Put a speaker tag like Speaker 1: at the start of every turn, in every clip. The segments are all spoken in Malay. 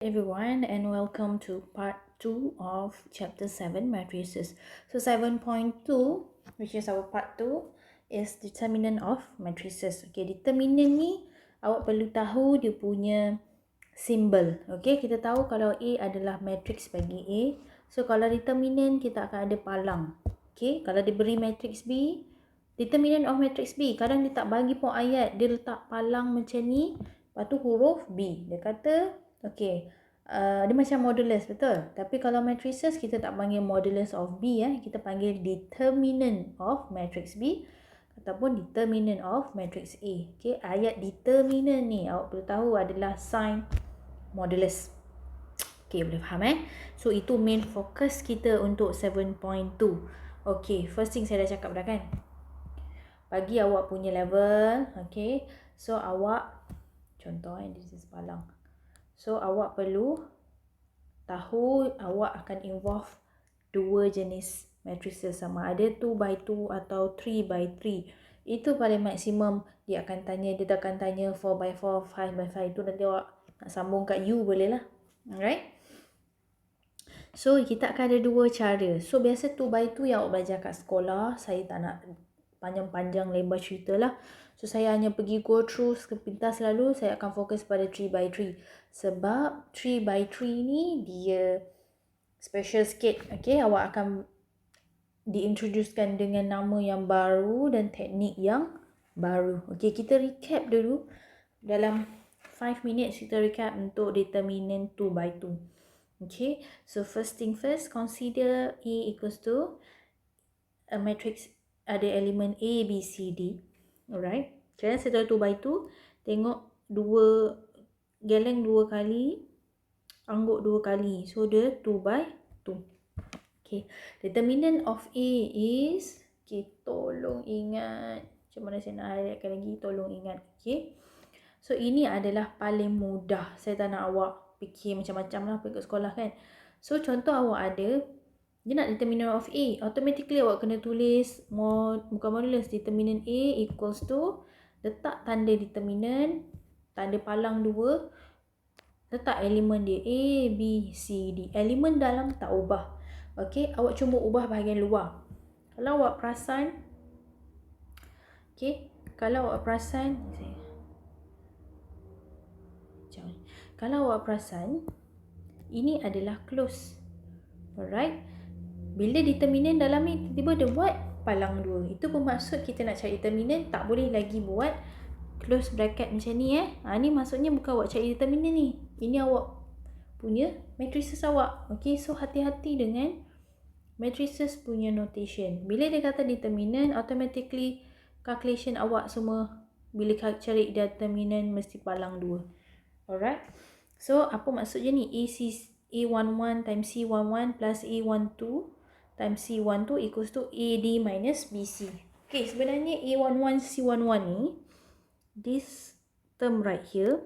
Speaker 1: Everyone, and welcome to part 2 of chapter 7 matrices. So 7.2, which is our part 2, is determinant of matrices. Okay, determinant ni awak perlu tahu dia punya simbol. Okay, kita tahu kalau A adalah matrix bagi A. So kalau determinant kita akan ada palang. Okay, kalau dia beri matrix B, determinant of matrix B, kadang dia tak bagi pun ayat, dia letak palang macam ni, lepas tu huruf B. Dia kata okay, dia macam modulus, betul? Tapi kalau matrices, kita tak panggil modulus of B, kita panggil determinant of matrix B ataupun determinant of matrix A. Okay, ayat determinant ni awak perlu tahu adalah sign modulus. Okay, boleh faham So, itu main fokus kita untuk 7.2. Okay, first thing saya dah cakap dah kan. Bagi awak punya level, okay. So, awak, contoh this is palang. So, awak perlu tahu awak akan involve dua jenis matrices, sama ada 2x2 atau 3x3. Itu paling maksimum dia akan tanya. Dia tak akan tanya 4x4, 5x5. Itu nanti awak nak sambung kat U boleh lah. Alright. So, kita akan ada dua cara. So, biasa 2x2 yang awak belajar kat sekolah. Saya tak nak panjang-panjang lebar cerita lah. So, saya hanya pergi go through sepintas lalu. Saya akan fokus pada 3x3. Sebab 3x3 ni dia special sikit. Okay, awak akan diintroducekan dengan nama yang baru dan teknik yang baru. Okay, kita recap dulu. Dalam 5 minutes kita recap untuk determinant 2x2. Okay, so first thing first, consider A equals to a matrix ada elemen A, B, C, D. Alright. Jadi setelah 2x2, tengok geleng 2 kali, angguk 2 kali. So, dia 2x2. Okay. Determinant of A is, okay, tolong ingat. Macam mana saya nak highlightkan lagi, tolong ingat. Okay. So, ini adalah paling mudah. Saya tak nak awak fikir macam-macam lah pergi ke sekolah kan. So, contoh awak ada, dia nak determinant of A. Automatically awak kena tulis, bukan modulus, determinant A equals to, letak tanda determinant, tanda palang 2, letak elemen dia A, B, C, D. Elemen dalam tak ubah. Okay, awak cuma ubah bahagian luar. Kalau awak perasan, okay, kalau awak perasan, ini adalah close. Alright. Bila determinant dalam ni tiba-tiba dia buat palang 2. Itu bermaksud kita nak cari determinant, tak boleh lagi buat close bracket macam ni Ni maksudnya bukan awak cari determinant ni. Ini awak punya matrices awak. Okay, so hati-hati dengan matrices punya notation. Bila dia kata determinant, automatically calculation awak semua bila cari determinant mesti palang 2. Alright. So, apa maksudnya ni? A11 times C11 plus A12 times C12 equals to AD minus BC. Okay, sebenarnya A11 C11 ni, this term right here,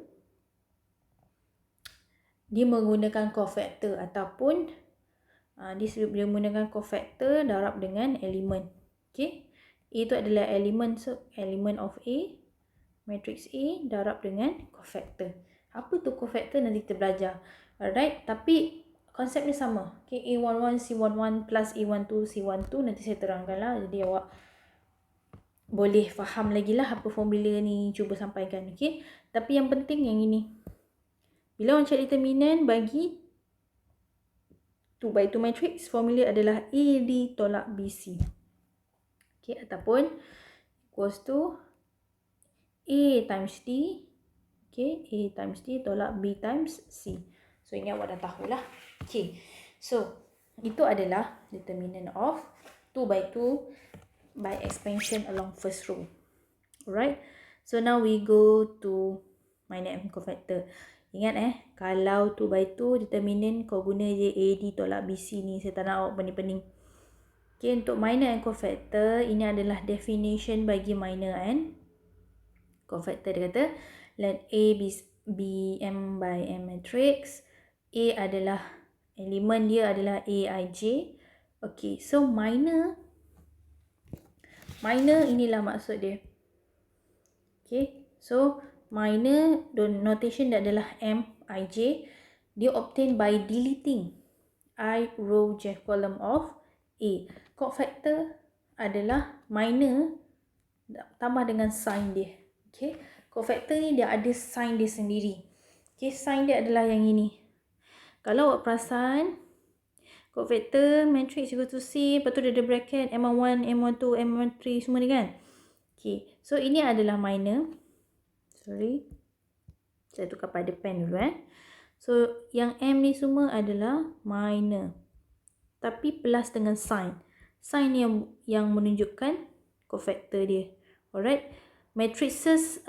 Speaker 1: dia menggunakan cofactor ataupun dia menggunakan cofactor darab dengan elemen. Okay, A itu adalah elemen, so element of A, matrix A darab dengan cofactor. Apa tu cofactor nanti kita belajar. Alright, tapi konsepnya sama. Okay, A11 C11 plus A12 C12 nanti saya terangkan lah. Jadi awak boleh faham lagi lah apa formula ni cuba sampaikan. Okay, tapi yang penting yang ini. Bila orang cari determinant bagi 2x2 matrix, formula adalah AD tolak BC. Okay, ataupun equals to A times D. Okay, A times D tolak B times C. So, ini awak dah tahulah. Okay, so itu adalah determinant of 2x2 by expansion along first row. Alright, so now we go to minor and cofactor. Ingat kalau 2x2 determinant kau guna je AD tolak BC ni. Saya tak nak awak pening-pening. Okay, untuk minor and cofactor, ini adalah definition bagi minor and cofactor. Dia kata, let A be M by M matrix. A adalah, elemen dia adalah Aij. Okay, so minor inilah maksud dia. Okay, so minor notation dia adalah Mij. dia obtain by deleting I row j column of A. Cofactor adalah minor tambah dengan sign dia. Okay. Cofactor ni dia ada sign dia sendiri. Okay, sign dia adalah yang ini. Kalau awak perasan, cofactor matrix equal to C, lepas tu dia ada bracket M1, M12, M13 semua ni kan. Okay, so ini adalah minor. Sorry. Saya tukar pada pen dulu So, yang M ni semua adalah minor. Tapi plus dengan sign. Sign yang menunjukkan cofactor dia. Alright. Matrices,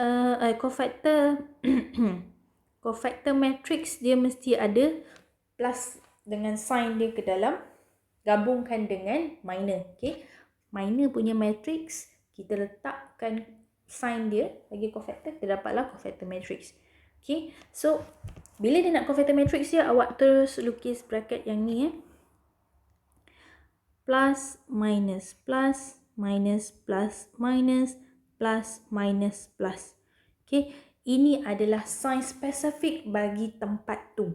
Speaker 1: cofactor, cofactor matrix dia mesti ada plus dengan sign dia ke dalam. Gabungkan dengan minor. Okay. Minor punya matrix, kita letakkan sign dia bagi cofactor, kita dapatlah cofactor matrix. Okay. So, bila dia nak cofactor matrix dia, awak terus lukis bracket yang ni plus, minus, plus, minus, plus, minus, plus, minus, plus. Okay. Ini adalah sign spesifik bagi tempat tu.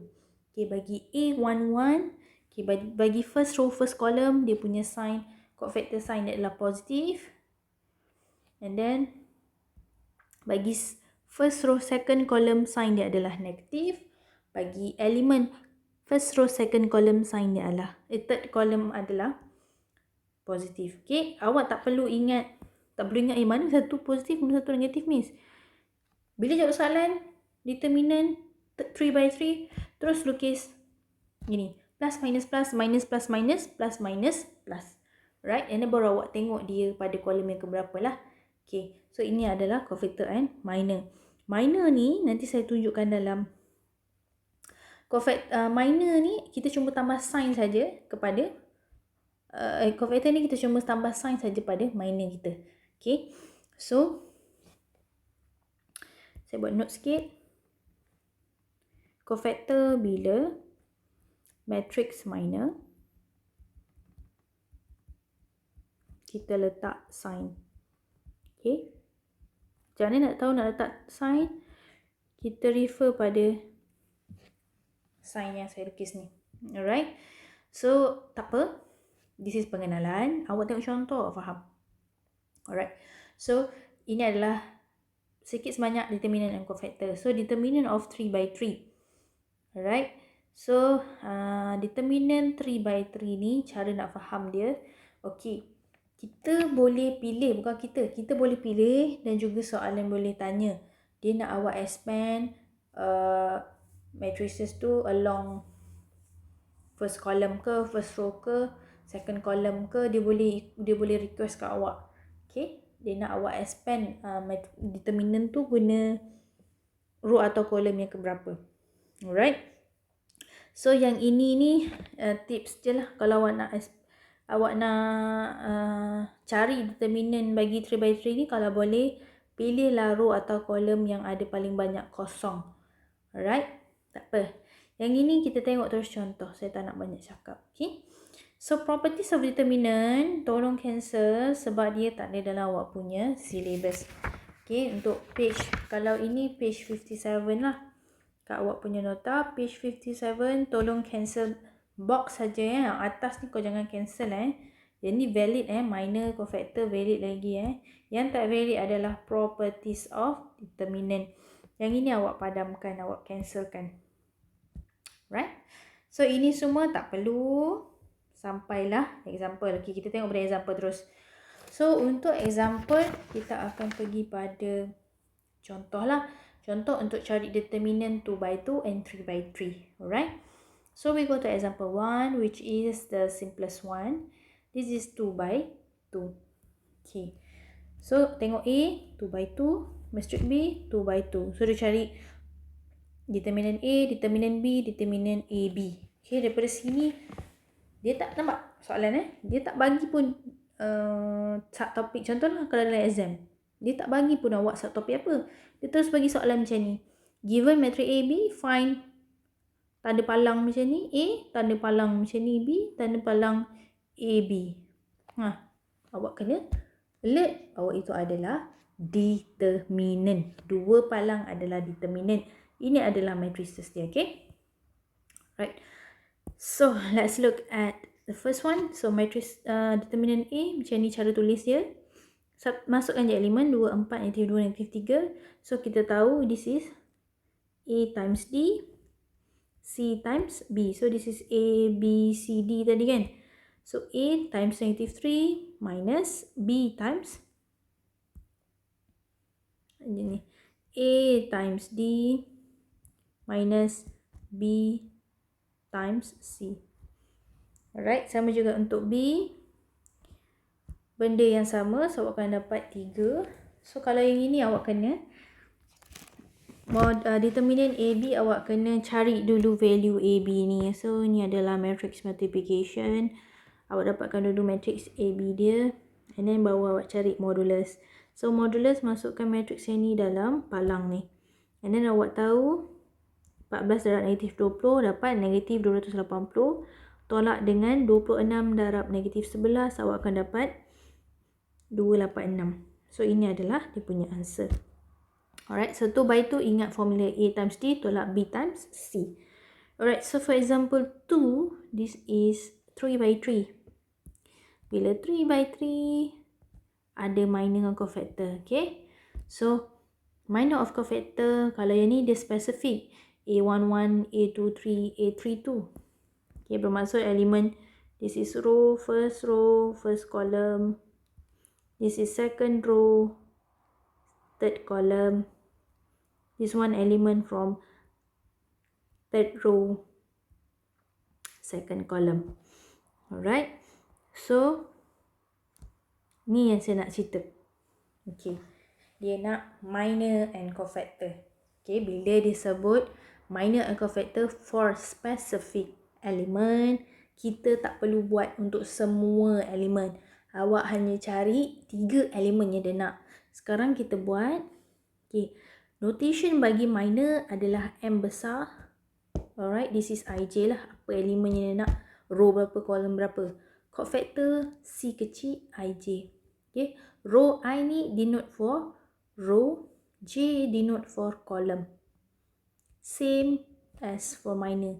Speaker 1: Okay. Bagi A11, okay, bagi first row, first column, dia punya sign, cofactor sign dia adalah positif. And then, bagi first row, second column, sign dia adalah negatif. Bagi elemen first row, second column, sign dia adalah, third column adalah positif. Okay, awak tak perlu ingat mana satu positif, mana satu negatif, miss. Bila jawab soalan, determinant 3/3, terus lukis gini, plus, minus, plus, minus, plus, minus, plus, minus, plus. Right, and then baru awak tengok dia pada kolom yang keberapa lah. Okay, so ini adalah cofactor and minor. Minor ni nanti saya tunjukkan dalam minor ni kita cuma tambah sign saja kepada cofactor ni, kita cuma tambah sign saja pada minor kita. Okay, so saya buat note sikit. Cofactor bila matrix minor, kita letak sign. Okay, macam mana nak tahu nak letak sign? Kita refer pada sign yang saya lukis ni. Alright, so tak apa, this is pengenalan. Awak tengok contoh, faham? Alright, so ini adalah sikit sebanyak determinant and cofactor. So determinant of 3/3. Alright, so determinant 3/3 ni cara nak faham dia. Okay, kita boleh pilih, bukan kita boleh pilih, dan juga soalan boleh tanya, dia nak awak expand matrices tu along first column ke, first row ke, second column ke, dia boleh request kat awak. Okay, dia nak awak expand determinant tu guna row atau kolom yang keberapa. Alright, so yang ini ni tips je lah. Kalau awak nak cari determinant bagi 3/3 ni, kalau boleh pilihlah row atau kolom yang ada paling banyak kosong. Alright, tak apa. Yang ini kita tengok terus contoh. Saya tak nak banyak cakap. Okay, so properties of determinant tolong cancel sebab dia tak ada dalam awak punya syllabus. Okay, untuk page, kalau ini page 57 lah kat awak punya nota, page 57, tolong cancel box saja Yang atas ni kau jangan cancel Yang ni valid minor, cofactor valid lagi Yang tak valid adalah properties of determinant. Yang ini awak padamkan, awak cancelkan. Right? So ini semua tak perlu sampailah example. Okay, kita tengok pada example terus. So untuk example, kita akan pergi pada contoh lah. Contoh untuk cari determinant 2/2 and 3/3. Alright. So we go to example 1, which is the simplest one. This is 2/2. Okay. So tengok A, 2/2. Matrix B, 2/2. So dia cari determinant A, determinant B, determinant AB. Okay, daripada sini dia tak nampak soalan dia tak bagi pun subtopik. Contohlah kalau dalam exam, dia tak bagi pun awak subtopik apa. Dia terus bagi soalan macam ni. Given matrix AB, find tanda palang macam ni A, tanda palang macam ni B, tanda palang AB. Awak kena alert awak itu adalah determinant. Dua palang adalah determinant. Ini adalah matrices dia, okay? So let's look at the first one. So matrix determinant A, macam ni cara tulis dia. Masukkan je elemen 2, 4, negatif 2, negatif 3. So kita tahu this is A times D, C times B. So this is A, B, C, D tadi kan. So A times negative 3 minus B times ni, A times D minus B times C. Alright, sama juga untuk B. Benda yang sama, so awak akan dapat 3. So kalau yang ini awak kena determinant AB, awak kena cari dulu value AB ni. So ni adalah matrix multiplication. Awak dapatkan dulu matrix AB dia, and then baru awak cari modulus. So modulus masukkan matrix yang ni dalam palang ni. And then awak tahu 14 darab negatif 20 dapat negatif 280. Tolak dengan 26 darab negatif 11, awak akan dapat 286. So ini adalah dia punya answer. Alright, so 2 by 2 ingat formula A times D tolak B times C. Alright, so for example 2, this is 3 by 3. Bila 3 by 3 ada minor dengan cofactor, okay? So minor of cofactor, kalau yang ni dia spesifik A11, A23, A32. Okay, bermaksud elemen, this is row, first column. This is second row, third column. This one element from third row, second column. Alright, so ni yang saya nak cerita. Okay, dia nak minor and cofactor. Okay, bila dia sebut minor and cofactor for specific element, kita tak perlu buat untuk semua elemen. Awak hanya cari 3 elemen yang dia nak. Sekarang kita buat, okay, notation bagi minor adalah M besar. Alright, this is IJ lah. Apa elemen yang dia nak, row berapa, kolom berapa. Cofactor C kecil, IJ. Okay, row I ni denote for row, J denote for column. Same as for minor.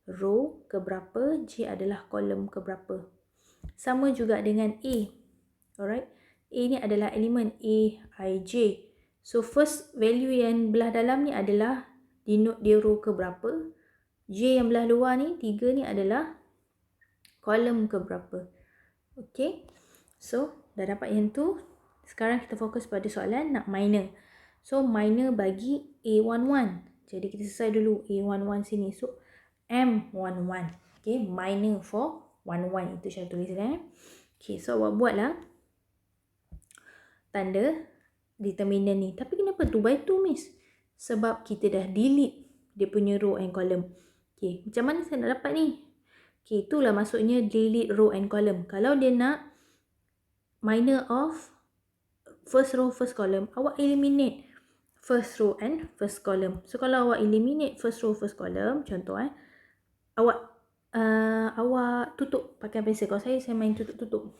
Speaker 1: Row keberapa, J adalah kolom keberapa. Sama juga dengan A. Alright, A ni adalah elemen A, I, J. So first value yang belah dalam ni adalah denote dia row keberapa. J yang belah luar ni, 3 ni adalah kolom keberapa. Okay, so dah dapat yang tu. Sekarang kita fokus pada soalan nak minor. So minor bagi A11. Jadi kita selesai dulu A11 sini. So M11. Okay, minor for 11. Itu saya tulis dah. Okay, so awak buatlah tanda determinant ni. Tapi kenapa 2 by 2, miss? Sebab kita dah delete dia punya row and column. Okay, macam mana saya nak dapat ni? Okay, itulah maksudnya delete row and column. Kalau dia nak minor of first row, first column, awak eliminate first row and first column. So kalau awak eliminate first row, first column, contoh awak tutup pakai pensel. Kalau saya main tutup.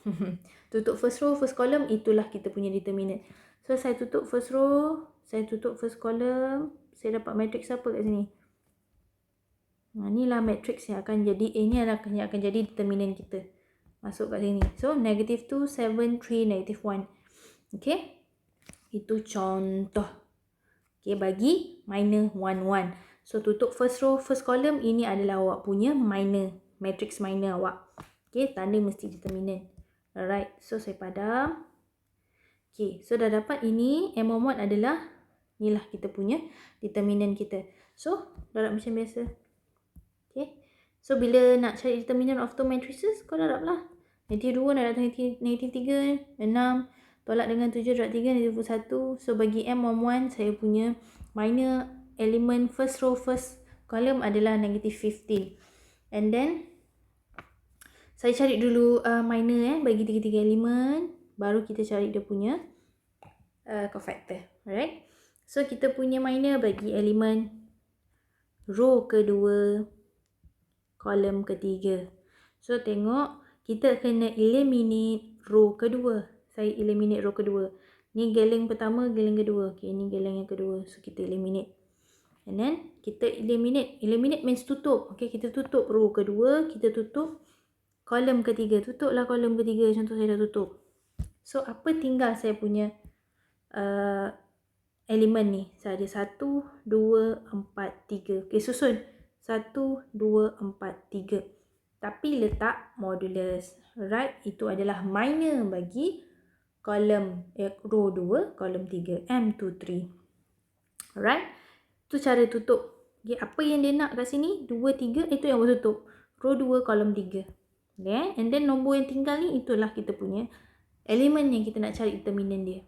Speaker 1: Tutup first row, first column, itulah kita punya determinant. So saya tutup first row, saya tutup first column, saya dapat matrix apa kat sini? Inilah matrix yang akan jadi, ini adalah yang akan jadi determinant kita. Masuk kat sini. So negative 2, 7, 3, negative 1. Okay, itu contoh. Okay, bagi minor 1, 1. So tutup first row, first column, ini adalah awak punya minor, matrix minor awak. Okay, tanda mesti determinant. Alright, so saya padam. Okay, so dah dapat ini, M11 adalah, inilah kita punya determinant kita. So, darab macam biasa. Okay, so bila nak cari determinant of two matrices, kau darab lah. Negatif 2 darab negatif 3, 6. Tolak dengan 7 darab 3, negatif 1. So, bagi M11, saya punya minor element first row, first column adalah negatif 15. And then, saya cari dulu minor bagi 3 elemen. Baru kita cari dia punya cofactor. Alright. So, kita punya minor bagi elemen row kedua, kolom ketiga. So, tengok. Kita kena eliminate row kedua. Saya eliminate row kedua. Ni geleng pertama, geleng kedua. Okay, ni geleng yang kedua. So, kita eliminate. And then kita eliminate. Eliminate means tutup. Okay, kita tutup row kedua, kita tutup kolom ketiga. Tutuplah kolom ketiga, contoh saya dah tutup. So, apa tinggal saya punya elemen ni? Saya ada 1, 2, 4, 3. Okay, susun. 1, 2, 4, 3. Tapi letak modulus. Right, itu adalah minor bagi kolom row 2, kolom 3. M23. Alright, tu cara tutup. Okay, apa yang dia nak kat sini? 2, 3, itu yang bertutup. Row 2, kolom 3. Okay, and then nombor yang tinggal ni, itulah kita punya elemen yang kita nak cari determinan dia.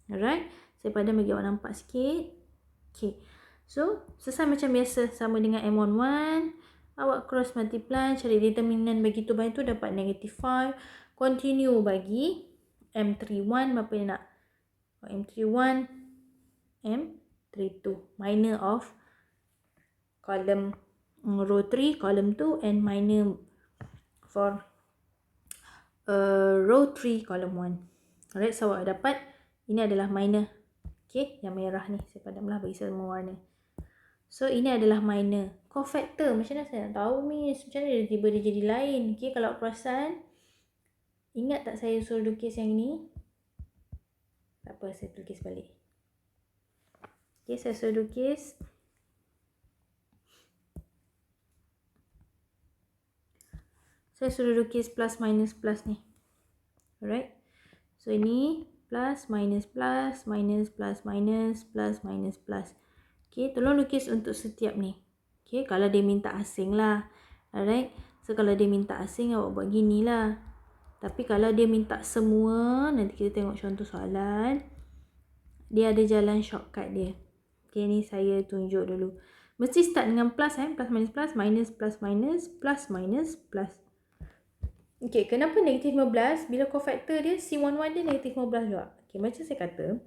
Speaker 1: Alright, saya padam bagi awak nampak sikit. Okay, so selesai macam biasa, sama dengan M11. Awak cross multiply, cari determinan bagi tu bagi tu, dapat negative 5. Continue bagi M31, berapa yang nak? M31, M32. Minor of column row 3, column 2, and minor for row 3, column 1. Alright, so awak dapat ini adalah minor. Okay, yang merah ni saya padamlah bagi semua warna. So, ini adalah minor. Cofactor, macam mana saya nak tahu miss? Macam mana tiba dia jadi lain? Okay, kalau perasan, ingat tak saya suruh lukis yang ni? Tak apa, saya lukis balik. Okay, saya suruh lukis. Saya suruh lukis plus minus plus ni. Alright. So, ini plus minus plus, minus plus minus, plus minus plus. Okay, tolong lukis untuk setiap ni. Okay, kalau dia minta asing lah. Alright. So, kalau dia minta asing, awak buat gini lah. Tapi kalau dia minta semua, nanti kita tengok contoh soalan. Dia ada jalan shortcut dia. Okay, ni saya tunjuk dulu. Mesti start dengan plus plus minus plus, minus plus minus, plus minus plus. Okay, kenapa negatif 15? Bila cofactor dia, C11 dia negatif 15 juga. Okay, macam saya kata,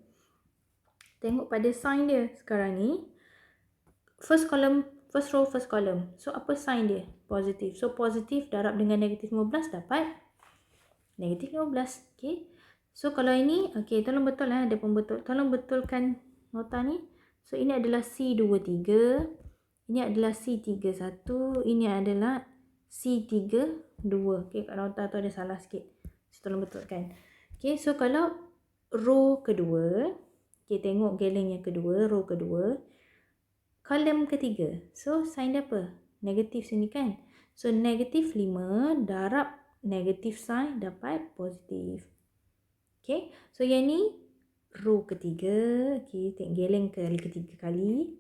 Speaker 1: tengok pada sign dia sekarang ni. First column, first row, first column. So, apa sign dia? Positif. So, positif darab dengan negatif 15 dapat negatif 15. Okay. So, kalau ini, okay, tolong betul lah. Ada pun betul. Tolong betulkan nota ni. So, ini adalah C23. Ini adalah C31. Ini adalah C32. Okay, kat nota tu ada salah sikit. So, tolong betulkan. Okay, so kalau row kedua, okay, tengok galen yang kedua, row kedua. Kolom ketiga. So, sign dia apa? Negatif sini kan? So, negatif 5 darab negatif sign dapat positif. Okay. So, yang ni row ketiga. Okay, tengok galen ketiga kali.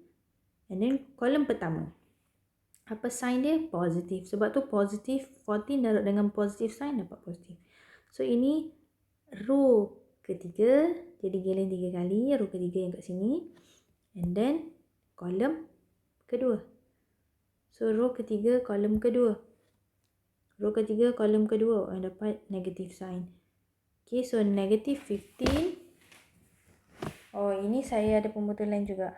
Speaker 1: And then, kolom pertama. Apa sign dia? Positif. Sebab tu positif 14 darab dengan positif sign dapat positif. So, ini row ketiga. Jadi, galen 3 kali. Row ketiga yang kat sini. And then, kolom kedua. So, row ketiga, kolom kedua. Row ketiga, kolom kedua. Dapat negative sign. Okay, so negative 15. Oh, ini saya ada pembetulan juga.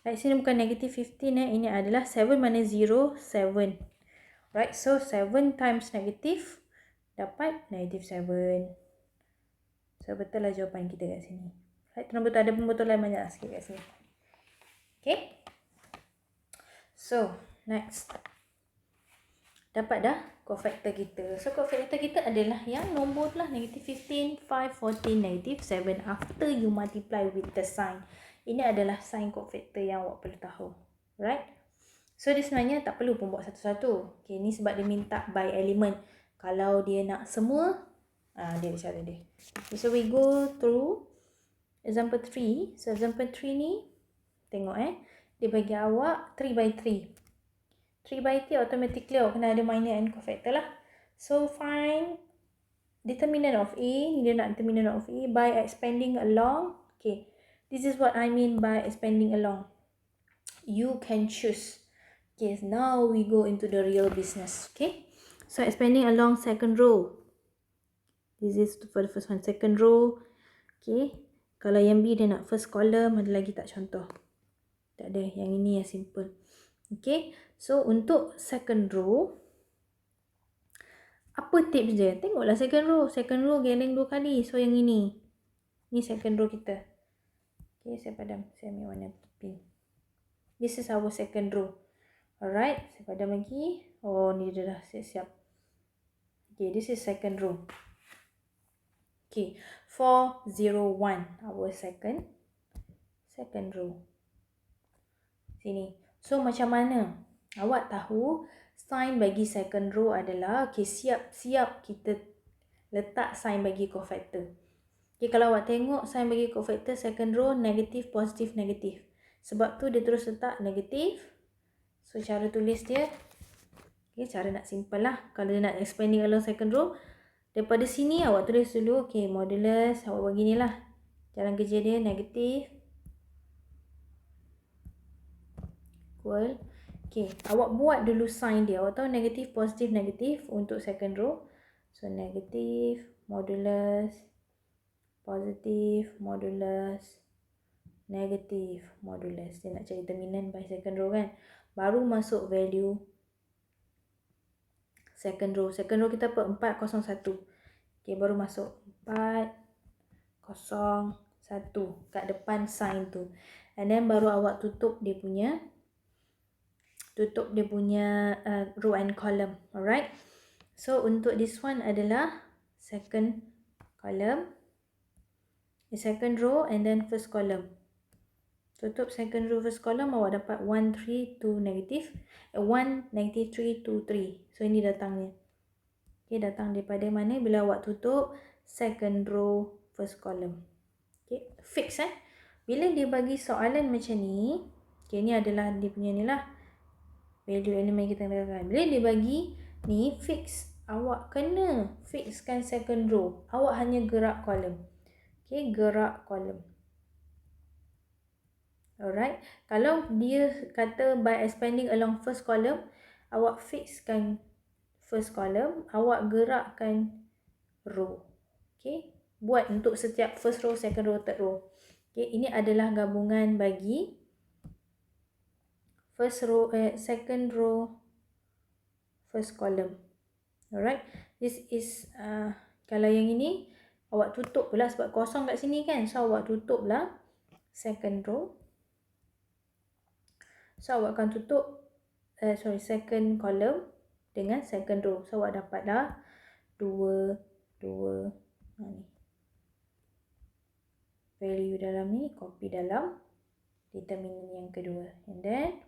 Speaker 1: Right, sini bukan negative 15. Ini adalah 7 minus 0, 7. Right, so 7 times negative dapat negative 7. So, betul lah jawapan kita kat sini. Right, betul ada pembetulan banyak sikit kat sini. Okay. So, next. Dapat dah cofactor kita. So, cofactor kita adalah yang nombor tu lah. Negative 15, 5, 14, negative 7. After you multiply with the sign. Ini adalah sign cofactor yang awak perlu tahu. Right? So, dia sebenarnya tak perlu pun buat satu-satu. Okay, ni sebab dia minta by element. Kalau dia nak semua, dia ada cara dia. Okay, so, we go through example 3. So, example 3 ni, tengok dia bagi awak 3 by 3. 3 by 3 automatically awak kena ada minor and cofactor lah. So, find determinant of A. Dia nak determinant of A by expanding along. Okay. This is what I mean by expanding along. You can choose. Okay. Now we go into the real business. Okay. So, expanding along second row. This is for the first one. Second row. Okay. Kalau yang B dia nak first column. Ada lagi tak contoh? Tak ada. Yang ini yang simple. Okay. So, untuk second row, apa tips dia? Tengoklah second row. Second row galen 2 kali. So, yang ini. Ni second row kita. Okay, saya padam. Saya ambil warna pink. This is our second row. Alright, saya padam lagi. Oh, ni dia dah siap-siap. Okay, this is second row. Okay, 401, our second row. Sini. So, macam mana? Awak tahu sign bagi second row adalah, okay, siap-siap kita letak sign bagi cofactor. Okay, kalau awak tengok sign bagi cofactor second row, negatif, positif, negatif. Sebab tu dia terus letak negatif. So, cara tulis dia, okay, cara nak simple lah. Kalau dia nak expanding along second row, daripada sini awak tulis dulu, okay, modulus, awak buat gini lah. Jalan kerja dia negatif, equal. Okay, awak buat dulu sign dia. Awak tahu negatif, positif, negatif untuk second row. So, negatif, modulus, positif, modulus, negatif, modulus. Dia nak cari determinant by second row kan. Baru masuk value second row. Second row kita apa? 401. Okay, baru masuk 401 kat depan sign tu. And then baru awak tutup dia punya row and column. Alright. So, untuk this one adalah second column, second row and then first column. Tutup second row, first column, awak dapat 1, 3, 2, negatif. 1, negative 3, 2, 3. So, ini datangnya. Okay, datang daripada mana? Bila awak tutup second row, first column. Okay, fix Bila dia bagi soalan macam ni, okay, ni adalah dia punya ni lah. Value elemen kita katakan. Bila dia bagi ni fix, awak kena fixkan second row. Awak hanya gerak column. Okay, gerak column. Alright. Kalau dia kata by expanding along first column, awak fixkan first column, awak gerakkan row. Okay. Buat untuk setiap first row, second row, third row. Okay. Ini adalah gabungan bagi second row, first column. Alright. This is kalau yang ini awak tutup pula sebab kosong kat sini kan. So awak tutup lah second row. So awak akan tutup second column dengan second row. So awak dapatlah 2 ni. Value dalam ni copy dalam determinant yang kedua. And then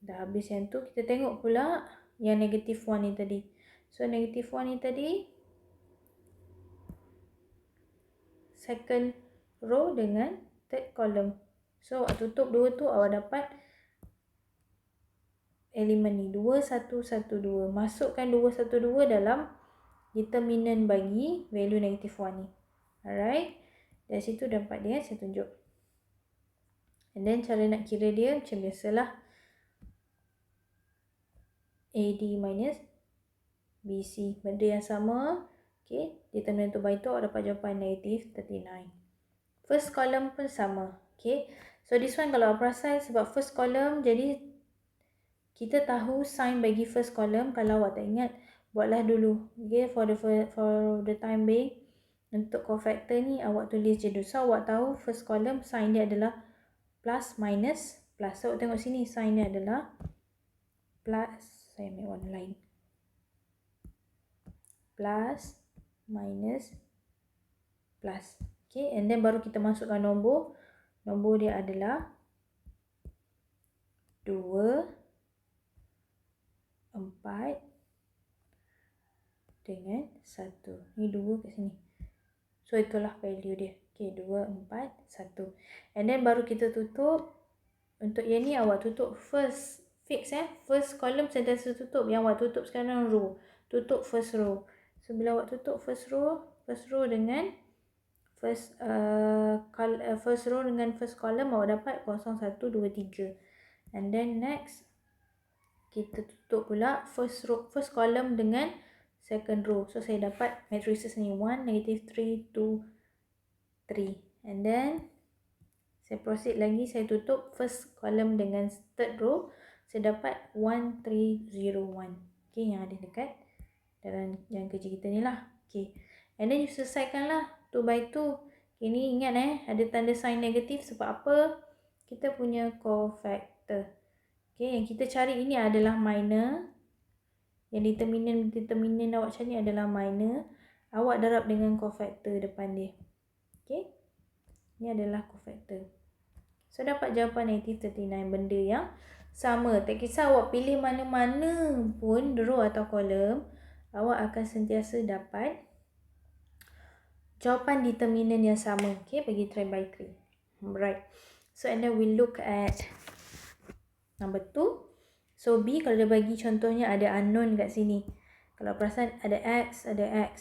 Speaker 1: dah habis yang tu, kita tengok pula yang negative 1 ni tadi. So negative 1 ni tadi second row dengan third column. So awak tutup dua tu, awak dapat elemen ni 2112. Masukkan 212 dalam determinant bagi value negative 1 ni. Alright. Dari situ dapat dia, saya tunjuk. And then cara nak kira dia macam biasalah. AD minus BC. Benda yang sama. Okay. Determinant tu by tu awak dapat jawapan negative 39. First column pun sama. Okay. So this one kalau awak perasan sebab first column, jadi kita tahu sign bagi first column. Kalau awak tak ingat, buatlah dulu. Okay. For the time being, untuk cofactor ni awak tulis je dulu. So awak tahu first column sign dia adalah plus, minus, plus. So awak tengok sini sign dia adalah plus. Saya ambil one line. Plus, minus, plus. Okay, and then baru kita masukkan nombor. Nombor dia adalah 2, 4 dengan 1. Ni 2 kat sini. So itulah value dia. Okay, 2, 4, 1. And then baru kita tutup. Untuk yang ni awak tutup first. Fix first column sentiasa tutup. Yang awak tutup sekarang row. Tutup first row. So bila awak tutup first row dengan first row dengan first column, awak dapat 0, 1, 2, 3. And then next kita tutup pula first column dengan second row. So saya dapat matrices ni 1, negative 3, 2, 3. And then saya proceed lagi, saya tutup first column dengan third row. Saya dapat 1, 3, 0, 1. Okay, yang ada dekat dalam yang kerja kita ni lah. Okay. And then you selesaikan lah 2 by 2. Okay, ni ingat ada tanda sign negatif sebab apa? kita punya cofactor. Okay, yang kita cari ini adalah minor. Yang determinant awak cari adalah minor. Awak darab dengan cofactor depan dia. Okay, ini adalah cofactor. So, dapat jawapan negative 39, benda yang sama. Tak kisah awak pilih mana-mana pun, row atau kolom, awak akan sentiasa dapat jawapan determinant yang sama. Okay, bagi 3 by 3. Right. So, and then we look at number 2. So, B kalau dia bagi contohnya ada unknown kat sini. Kalau perasan ada X,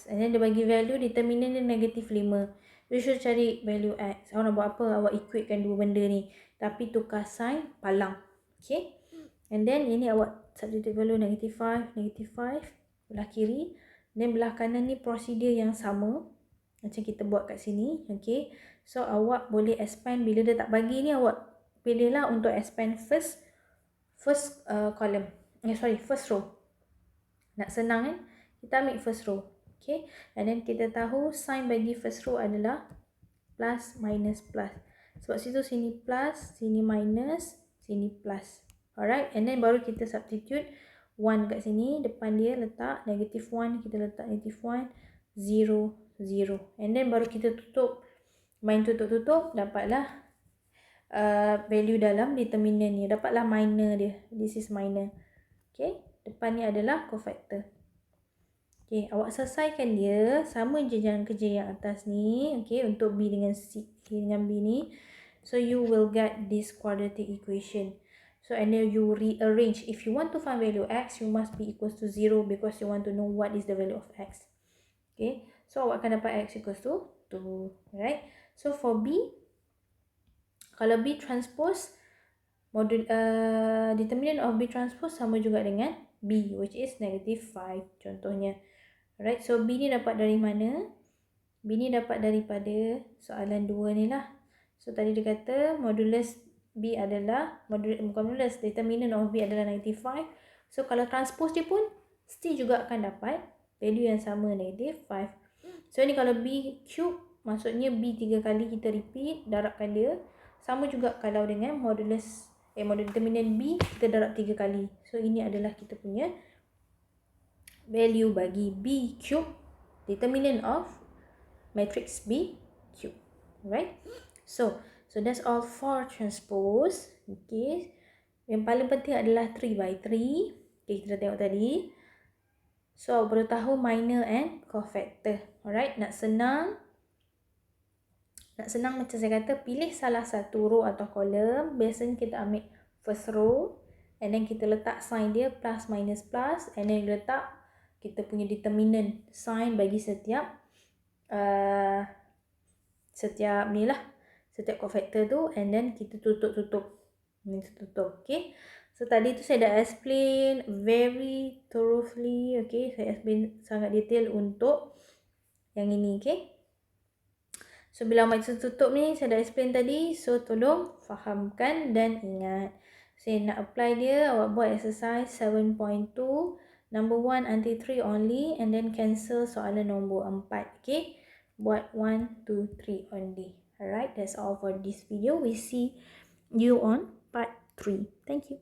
Speaker 1: and then dia bagi value determinant dia negative 5. You should cari value X. Awak nak buat apa? Awak equatekan dua benda ni. Tapi tukar sign, palang. Okay. And then ini awak substitute value negative 5, belah kiri. Then belah kanan ni prosedur yang sama. Macam kita buat kat sini. Okay. So, awak boleh expand. Bila dia tak bagi ni, awak pilihlah untuk expand first column. First row. Nak senang kan? Kita ambil first row. Okay. And then kita tahu sign bagi first row adalah plus, minus, plus. Sebab situ sini plus, sini minus, sini plus. Alright. And then baru kita substitute 1 kat sini. Depan dia letak negative 1. Kita letak negative 1. 0, 0. And then baru kita tutup. Main tutup-tutup. Dapatlah value dalam determinant ni. Dapatlah minor dia. This is minor. Okay. Depan ni adalah cofactor. Okay. Awak selesaikan dia. Sama je jalan kerja yang atas ni. Okay. Untuk B dengan C dengan B ni. So, you will get this quadratic equation. So, and then you rearrange. If you want to find value X, you must be equals to 0 because you want to know what is the value of X. Okay. So, awak akan dapat X equals to 2. Right. So, for B, kalau B transpose, determinant of B transpose sama juga dengan B, which is negative 5 contohnya. Alright, so B ni dapat dari mana? B ni dapat daripada soalan 2 ni lah. So tadi dia kata modulus B adalah, determinant of B adalah negative 5. So kalau transpose dia pun still juga akan dapat value yang sama, negative 5. So ni kalau B cube, maksudnya B 3 kali kita repeat, darabkan dia. Sama juga kalau dengan modul determinant B, kita darab 3 kali. So, ini adalah kita punya value bagi B cube, determinant of matrix B cube. Alright? So that's all for transpose. Okay. Yang paling penting adalah 3 by 3. Okay, kita dah tengok tadi. So, baru tahu minor and cofactor. Alright, nak senang macam saya kata, pilih salah satu row atau kolom. Biasanya kita ambil first row. And then kita letak sign dia plus, minus, plus. And then letak kita punya determinant sign bagi setiap ni lah. Setiap cofactor tu. And then kita tutup. Okay. So, tadi tu saya dah explain very thoroughly. Okay. Saya explain sangat detail untuk yang ini. Okay. So, bila maksud tutup ni, saya dah explain tadi. So, tolong fahamkan dan ingat. Saya nak apply dia, awak buat exercise 7.2. Number 1 until 3 only. And then cancel soalan nombor 4. Okay. Buat 1, 2, 3 only. Alright, that's all for this video. We see you on part 3. Thank you.